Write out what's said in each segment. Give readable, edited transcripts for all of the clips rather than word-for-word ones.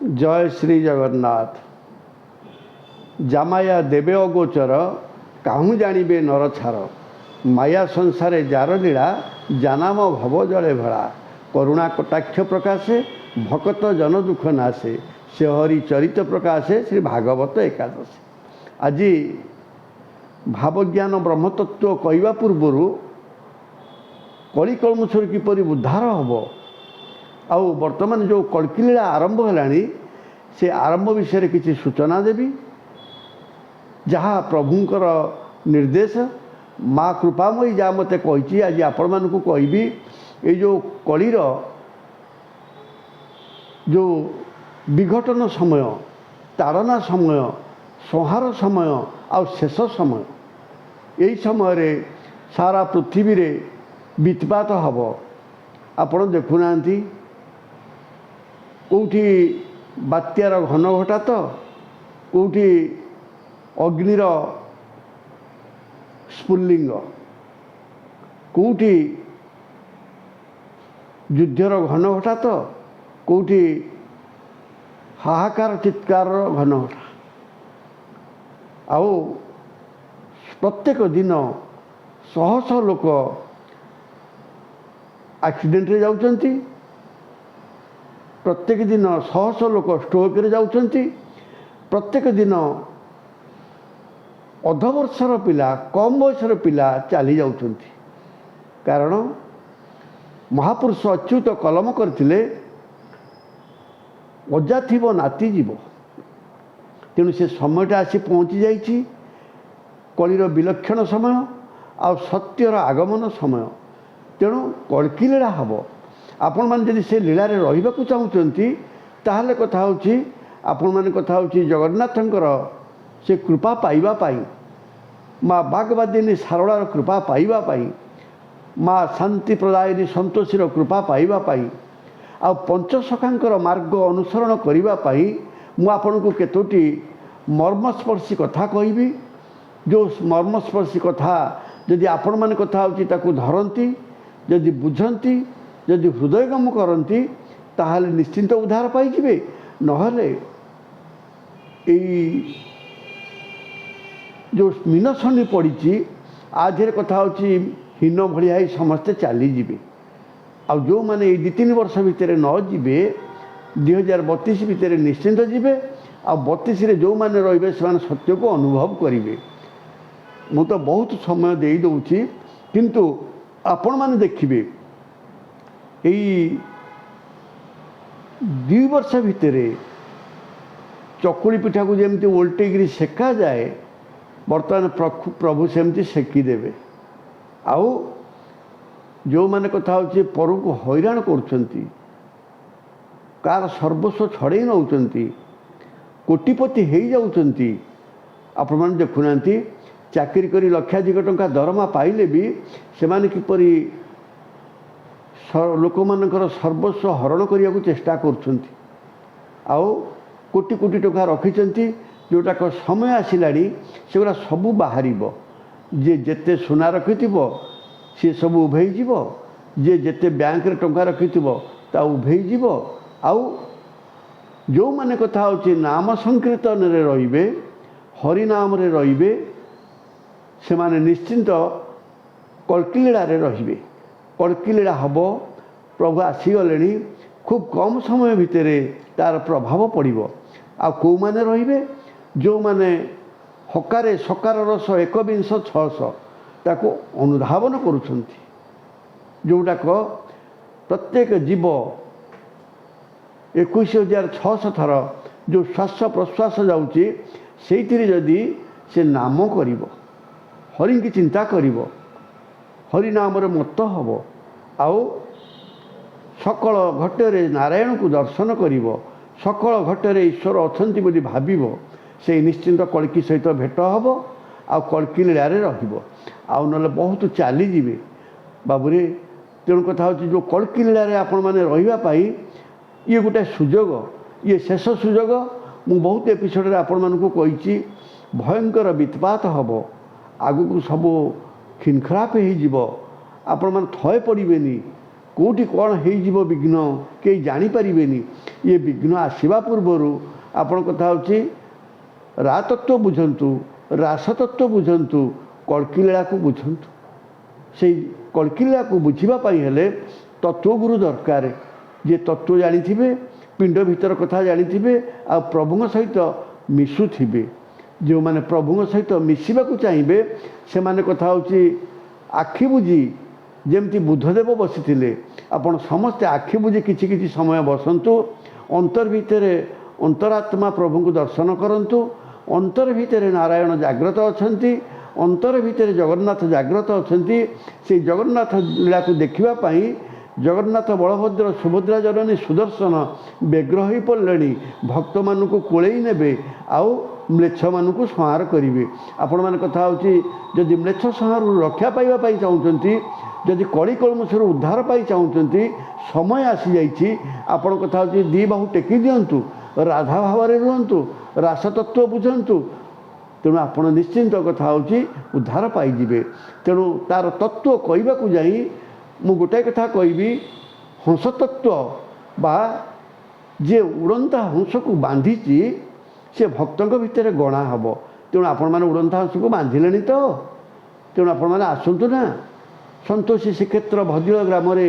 जय श्री जगन्नाथ। जामाया देवे अगोचर काहू जानिबे नर छार। माया संसारे जार लीला जानाम भव जले भला। करुणा कटाक्ष प्रकाशे भकत जन दुख नाशे। से हरि चरित प्रकाशे श्री भागवत एकादशी। आज भावज्ञान ब्रह्मतत्व कहवा पूर्वर कली कलमुछर किपर उद्धार हम आउ बर्तमान जो कल्कीलीला आरंभ है से आरंभ विषय किसी सूचना देवी जहाँ प्रभुंकर निर्देश माँ कृपामयी जहाँ मत कही आज आपण मानक कहबी ये जो कलीर जो विघटन समय ताड़ना समय संहार समय आ शेष समय यही समय सारा पृथ्वी रे बीतपात हम आपण देखुना कौटी बात्यार घन घटा तो कौटी अग्निर स्फुल्लिंग कौटी युद्धर घन घटा तो कौटी हाहाकार चित्कार घन घटा आउ प्रत्येक दिन शह शह लोक एक्सीडेंट रे जाउचंती। प्रत्येक दिन शह शह लोक स्ट्रोक रे जाउचंती। प्रत्येक दिन अध वर्षर पिला कम बयसर पिला चली जाउचंती। कारण महापुरुष अच्युत कलम करथिले अजा थिब नाती जीव। तेणु से समयटा आसी पहुँची जाइछि कलिर विलक्षण समय आ सत्यर आगमन समय। तेणु कल्की लीला हम आपण मैंने जदि से लीला रही चाहते ताहले कथा होची आपण मैंने कथा होची जगन्नाथंकर से कृपा पाइबा पाई माँ बागवादिनी सारଳାର कृपा पाइबा पाई माँ शांति प्रदायिनी संतोषीर कृपा पाइबा पाई आ पंचसखांकर मार्ग अनुसरण करिबा पाई मु आपनकु केतोटी मर्मस्पर्शी कथा कहबी। जो मर्मस्पर्शी कथा जदि आपण मैंने कथा होची ताकू धरती जदि बुझंती जदि हृदयगम करती ताहले निश्चिंत उद्धार पाइबे। नहले जो मीनशनि पड़ी आधे कथा होची हीन भलिया समस्ते चलीजे आ जो मैंने ये 2-3 वर्ष भितर न जीवे 2032 भितर निश्चिंत जीवे आ 32 जो मैंने रे से सत्य को अनुभव करेंगे। मु तो बहुत समय दे दूची किंतु आपण मैंने देखिए यही 2 वर्ष भितर चकुली पिठा को जमी ओल्टेक सेका जाए बर्तमान प्रभु सेमती सेकीदेवे। आउ जो मैंने कथा होची पर को हैरान कर कार सर्वस्व छड़े नौकरी कोटिपति हो जाती। आपण मैंने देखुना चाकरी करी लक्षाधिक टंका दरमा पाइले भी सेमाने किपरि लोक मानकर सर्वस्व हरण करने को चेष्टा करछंती आउ कोटि कोटि टंका रखिछंती जोटा समय आसिलानी सेगुरा सबू बाहर जे जेते सुना रखिथिबो सी सब उभे जीवो जे जेते बैंक रे टंका रखिथिबो ता उभे जीवो आउ जो माने कथा होची नाम संकीर्तन रे रहिबे हरि नाम रे रहिबे से माने निश्चिंत कल्की लीला रे रहिबे। कल्की लीला हम प्रभु आसीगले खूब कम समय भितर तार प्रभाव पड़ो आ कौ माने रहिबे जो माने हकारे सकार रस 21,600 ताको अनुधावन करुछंती जोटाक प्रत्येक जीव 21,600 थर जो श्वास प्रश्वास जाऊँगी से जदि से नाम करिवो हरि की चिंता करिवो हरि नाम रे मत हब आउ सकल घटे नारायण को दर्शन करिवो सकल घटे ईश्वर अछंती बोली भाबिवो से निश्चिंत कल्की सहित भेट हब आ कल्की लीला रहिबो आउ नले बहुत चलीजे बाबूरे। तेणु कथा होची जो कल्की लीला आपण मैंने रहिबा पाई ये गोटे सुजोग ये शेष सुजोग मु बहुत एपिसोड आपण मानकु कहिछि भयंकर बीतपात हब आगु को सब खिनखराप हो आपण मैंने थय पड़ेनि କେଉଁଠି କ'ଣ ହେଇଯିବ ବିଘ୍ନ କେହି ଜାଣିପାରିବେନି। ଇଏ ବିଘ୍ନ ଆସିବା ପୂର୍ବରୁ ଆପଣ କଥା ହେଉଛି ରାତତ୍ତ୍ୱ ବୁଝନ୍ତୁ, ରାସତତ୍ତ୍ୱ ବୁଝନ୍ତୁ, କଳ୍କିଲୀଳାକୁ ବୁଝନ୍ତୁ। ସେଇ କଳ୍କିଲୀଳାକୁ ବୁଝିବା ପାଇଁ ହେଲେ ତତ୍ତ୍ୱଗୁରୁ ଦରକାର, ଯିଏ ତତ୍ତ୍ୱ ଜାଣିଥିବେ, ପିଣ୍ଡ ଭିତର କଥା ଜାଣିଥିବେ, ଆଉ ପ୍ରଭୁଙ୍କ ସହିତ ମିଶୁଥିବେ। ଯେଉଁମାନେ ପ୍ରଭୁଙ୍କ ସହିତ ମିଶିବାକୁ ଚାହିଁବେ ସେମାନେ କଥା ହେଉଛି ଆଖି ବୁଜି, ଯେମିତି ବୁଦ୍ଧଦେବ ବସିଥିଲେ, ଆପଣ ସମସ୍ତେ ଆଖି ବୁଜି କିଛି କିଛି ସମୟ ବସନ୍ତୁ। ଅନ୍ତର ଭିତରେ ଅନ୍ତରାତ୍ମା ପ୍ରଭୁଙ୍କୁ ଦର୍ଶନ କରନ୍ତୁ। ଅନ୍ତର ଭିତରେ ନାରାୟଣ ଜାଗ୍ରତ ଅଛନ୍ତି, ଅନ୍ତର ଭିତରେ ଜଗନ୍ନାଥ ଜାଗ୍ରତ ଅଛନ୍ତି। ସେଇ ଜଗନ୍ନାଥ ଲୀଳାକୁ ଦେଖିବା ପାଇଁ ଜଗନ୍ନାଥ ବଳଭଦ୍ର ସୁଭଦ୍ରା ଜନନୀ ସୁଦର୍ଶନ ବ୍ୟଗ୍ର ହୋଇପଡ଼ିଲେଣି। ଭକ୍ତମାନଙ୍କୁ କୋଳେଇ ନେବେ ଆଉ ମ୍ଲେଚ୍ଛମାନଙ୍କୁ ସଂହାର କରିବେ। ଆପଣମାନେ କଥା ହେଉଛି ଯଦି ମ୍ଲେଚ୍ଛ ସଂହାରରୁ ରକ୍ଷା ପାଇବା ପାଇଁ ଚାହୁଁଛନ୍ତି, ଯଦି କଳି କଳମୁଷରୁ ଉଦ୍ଧାର ପାଇଁ ଚାହୁଁଛନ୍ତି, ସମୟ ଆସିଯାଇଛି। ଆପଣ କଥା ହେଉଛି ଦୁଇ ବାହୁ ଟେକି ଦିଅନ୍ତୁ, ରାଧା ଭାବରେ ରୁହନ୍ତୁ, ରାସତତ୍ତ୍ୱ ବୁଝନ୍ତୁ। ତେଣୁ ଆପଣ ନିଶ୍ଚିନ୍ତ କଥା ହେଉଛି ଉଦ୍ଧାର ପାଇଯିବେ। ତେଣୁ ତା'ର ତତ୍ତ୍ୱ କହିବାକୁ ଯାଇ ମୁଁ ଗୋଟାଏ କଥା କହିବି, ହଂସତତ୍ତ୍ୱ ବା ଯିଏ ଉଡ଼ନ୍ତା ହଂସକୁ ବାନ୍ଧିଛି ସେ ଭକ୍ତଙ୍କ ଭିତରେ ଗଣା ହେବ। ତେଣୁ ଆପଣମାନେ ଉଡ଼ନ୍ତା ହଂସକୁ ବାନ୍ଧିଲେଣି ତ? ତେଣୁ ଆପଣମାନେ ଆସନ୍ତୁ ନା। ସନ୍ତୋଷୀ ଶ୍ରୀକ୍ଷେତ୍ର ଭଦ୍ରଳ ଗ୍ରାମରେ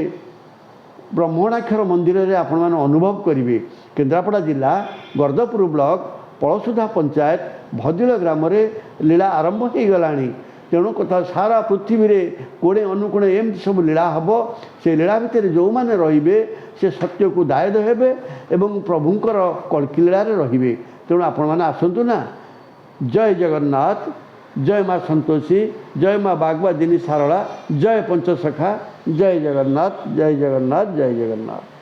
ବ୍ରହ୍ମଣାକ୍ଷର ମନ୍ଦିରରେ ଆପଣମାନେ ଅନୁଭବ କରିବେ। କେନ୍ଦ୍ରାପଡ଼ା ଜିଲ୍ଲା ଗର୍ଦ୍ଦପୁର ବ୍ଲକ ପଳସୁଧା ପଞ୍ଚାୟତ ଭଦ୍ରଳ ଗ୍ରାମରେ ଲୀଳା ଆରମ୍ଭ ହୋଇଗଲାଣି। ତେଣୁ କଥା ସାରା ପୃଥିବୀରେ କୋଣେ ଅନୁକୋଣେ ଏମିତି ସବୁ ଲୀଳା ହେବ। ସେ ଲୀଳା ଭିତରେ ଯେଉଁମାନେ ରହିବେ ସେ ସତ୍ୟକୁ ଦାୟଦ ହେବେ ଏବଂ ପ୍ରଭୁଙ୍କର କଳ୍କିଲୀଳାରେ ରହିବେ। ତେଣୁ ଆପଣମାନେ ଆସନ୍ତୁ ନା। ଜୟ ଜଗନ୍ନାଥ, ଜୟ ମା ସନ୍ତୋଷୀ, ଜୟ ମା ବାଗବାଦିନୀ ସାରଳା, ଜୟ ପଞ୍ଚସଖା, ଜୟ ଜଗନ୍ନାଥ, ଜୟ ଜଗନ୍ନାଥ, ଜୟ ଜଗନ୍ନାଥ।